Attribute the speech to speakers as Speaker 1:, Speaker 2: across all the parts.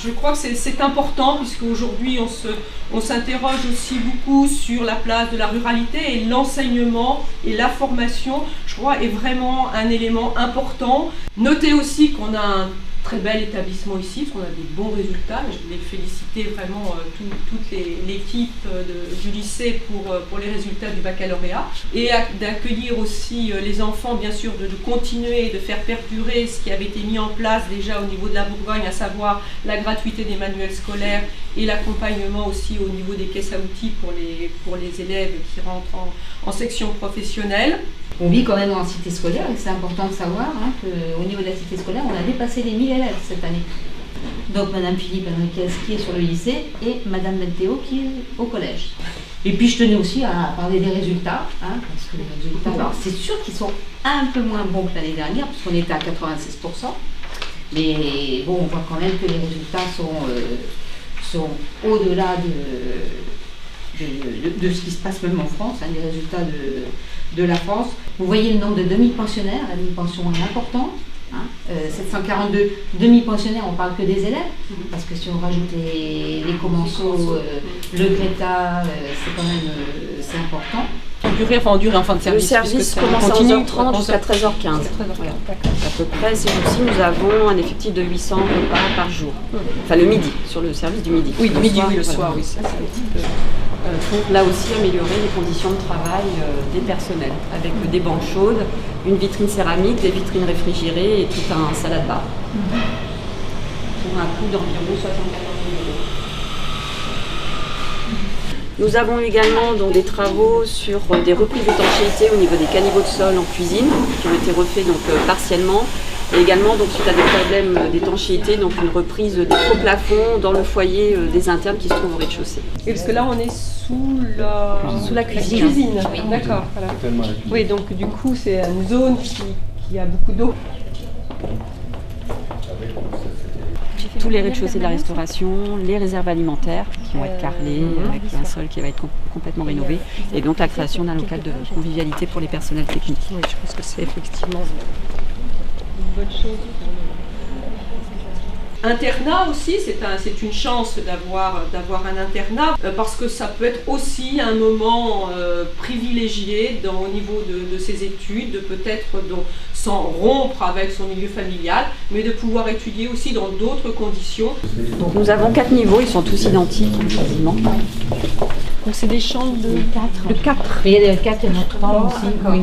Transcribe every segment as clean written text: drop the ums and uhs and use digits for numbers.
Speaker 1: je crois que c'est important, puisque aujourd'hui on s'interroge aussi beaucoup sur la place de la ruralité, et l'enseignement et la formation, je crois, est vraiment un élément important. Notez aussi qu'on a un très bel établissement ici, parce qu'on a des bons résultats. Je voulais féliciter vraiment toute l'équipe du lycée pour les résultats du baccalauréat, et d'accueillir aussi les enfants, bien sûr, de continuer de faire perdurer ce qui avait été mis en place déjà au niveau de la Bourgogne, à savoir la gratuité des manuels scolaires et l'accompagnement aussi au niveau des caisses à outils pour les élèves qui rentrent en section professionnelle.
Speaker 2: On vit quand même en cité scolaire, et c'est important de savoir qu'au niveau de la cité scolaire, on a dépassé les 1000 élèves cette année. Donc Madame Philippe Henriquez qui est sur le lycée et Madame Belthéo qui est au collège. Et puis je tenais aussi à parler des résultats, parce que les résultats, alors c'est sûr qu'ils sont un peu moins bons que l'année dernière, puisqu'on était à 86%. Mais bon, on voit quand même que les résultats sont au-delà de ce qui se passe même en France, les résultats de la France. Vous voyez le nombre de demi-pensionnaires, la demi-pension est importante. 742 demi-pensionnaires, on parle que des élèves, parce que si on rajoute les commensaux, le Greta, c'est quand même c'est important.
Speaker 1: En durée en fin de service.
Speaker 3: Le service commence à 11h30 jusqu'à 13h15. Voilà. À peu près, ces jours-ci, nous avons un effectif de 800 repas par jour. Enfin, le midi, sur le service du midi.
Speaker 1: Oui, le soir, oui. Ça, c'est un petit peu...
Speaker 3: pour là aussi améliorer les conditions de travail des personnels, avec des bancs chaudes, une vitrine céramique, des vitrines réfrigérées et tout un salade-bar. Pour un coût d'environ 74 000 €. Nous avons également donc, des travaux sur des reprises d'étanchéité au niveau des caniveaux de sol en cuisine, qui ont été refaits donc, partiellement. Et également, donc, suite à des problèmes d'étanchéité, donc une reprise des faux plafonds dans le foyer des internes qui se trouvent au rez-de-chaussée.
Speaker 1: Et parce que là, on est sous la cuisine. Oui. D'accord. Voilà. Oui, donc du coup, c'est une zone qui a beaucoup d'eau.
Speaker 3: Tous les rez-de-chaussée de la restauration, les réserves alimentaires qui vont être carrelées, avec un sol qui va être complètement rénové, et donc la création d'un local de convivialité pour les personnels techniques.
Speaker 1: Oui, je pense que c'est effectivement une bonne chose. Internat aussi, c'est une chance d'avoir un internat, parce que ça peut être aussi un moment privilégié au niveau de ses études, de peut-être sans rompre avec son milieu familial, mais de pouvoir étudier aussi dans d'autres conditions.
Speaker 3: Donc nous avons 4 niveaux, ils sont tous identiques quasiment.
Speaker 1: Donc c'est des chambres de 4.
Speaker 2: Il y a des 4, il y en a 3 aussi. Oui.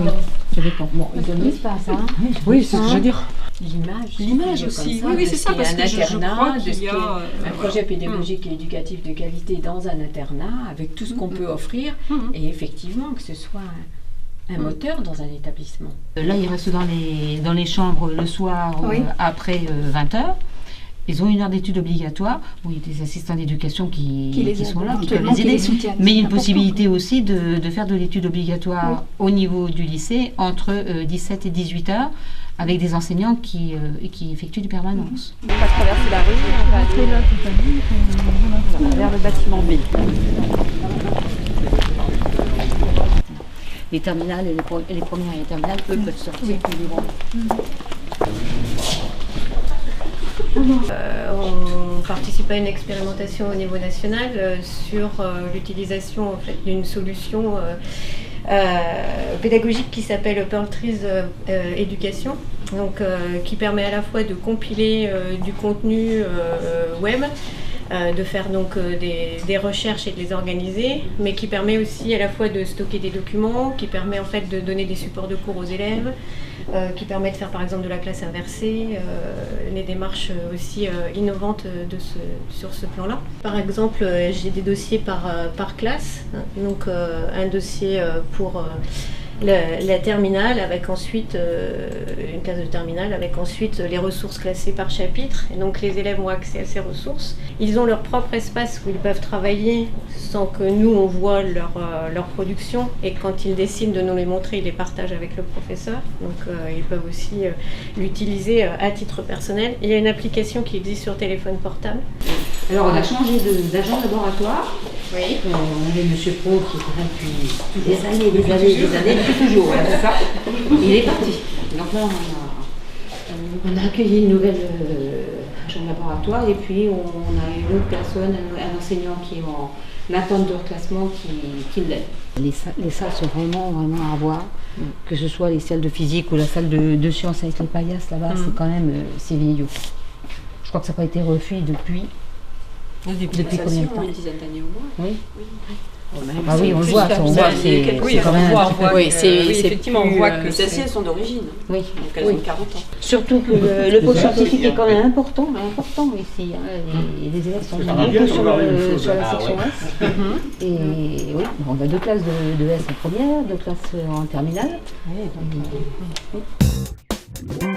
Speaker 2: Ça dépend. Bon, ils donnent l'espace,
Speaker 1: Oui, c'est ce que je veux dire.
Speaker 4: L'image
Speaker 1: aussi, oui, c'est ça, parce que je crois qu'il y a
Speaker 4: un projet pédagogique et éducatif de qualité dans un internat, avec tout ce qu'on peut offrir, et effectivement que ce soit un moteur dans un établissement.
Speaker 2: Là, ils restent dans les chambres le soir après 20h. Ils ont une heure d'études obligatoire. Bon, il y a des assistants d'éducation qui sont là, qui peuvent les aider. Mais il y a une possibilité aussi de faire de l'étude obligatoire au niveau du lycée entre 17 et 18 heures, avec des enseignants qui effectuent des permanences.
Speaker 3: On va traverser la rue, on va aller vers le bâtiment B.
Speaker 2: Les terminales et les premières et les terminales, eux, peuvent sortir plus librement.
Speaker 5: On participe à une expérimentation au niveau national sur l'utilisation en fait, d'une solution pédagogique qui s'appelle Pearl Trees Éducation, donc, qui permet à la fois de compiler du contenu web, de faire donc des recherches et de les organiser, mais qui permet aussi à la fois de stocker des documents, qui permet en fait de donner des supports de cours aux élèves, qui permet de faire par exemple de la classe inversée, les démarches aussi innovantes sur ce plan-là. Par exemple, j'ai des dossiers par classe, donc un dossier pour la terminale, avec ensuite une classe de terminale, avec ensuite les ressources classées par chapitre. Et donc les élèves ont accès à ces ressources. Ils ont leur propre espace où ils peuvent travailler sans que nous on voit leur production. Et quand ils décident de nous les montrer, ils les partagent avec le professeur. Donc ils peuvent aussi l'utiliser à titre personnel. Il y a une application qui existe sur téléphone portable.
Speaker 2: Alors on a changé d'agent laboratoire.
Speaker 5: Oui.
Speaker 2: On avait M. Pro qui était là depuis des années, depuis toujours, ouais, c'est ça. Il est parti. Donc là, on a accueilli une nouvelle chambre laboratoire, et puis on a une autre personne, un enseignant qui est en attente de reclassement qui l'aide. Les salles sont vraiment à voir, que ce soit les salles de physique ou la salle de sciences avec les paillasses là-bas, c'est quand même c'est vieillot. Je crois que ça n'a pas été refait depuis combien de temps?
Speaker 3: Une dizaine d'années au moins.
Speaker 2: Oui.
Speaker 3: Ah
Speaker 2: oui, on le voit, c'est quand même un truc.
Speaker 3: Oui,
Speaker 1: effectivement, on voit que
Speaker 3: celles-ci, elles sont d'origine.
Speaker 2: Oui.
Speaker 3: Donc elles ont 40 ans.
Speaker 2: Surtout que le pôle scientifique est quand même important ici. Les élèves sont beaucoup sur la section S. Et oui, on a 2 classes de S en première, 2 classes en terminale.
Speaker 3: Oui, donc,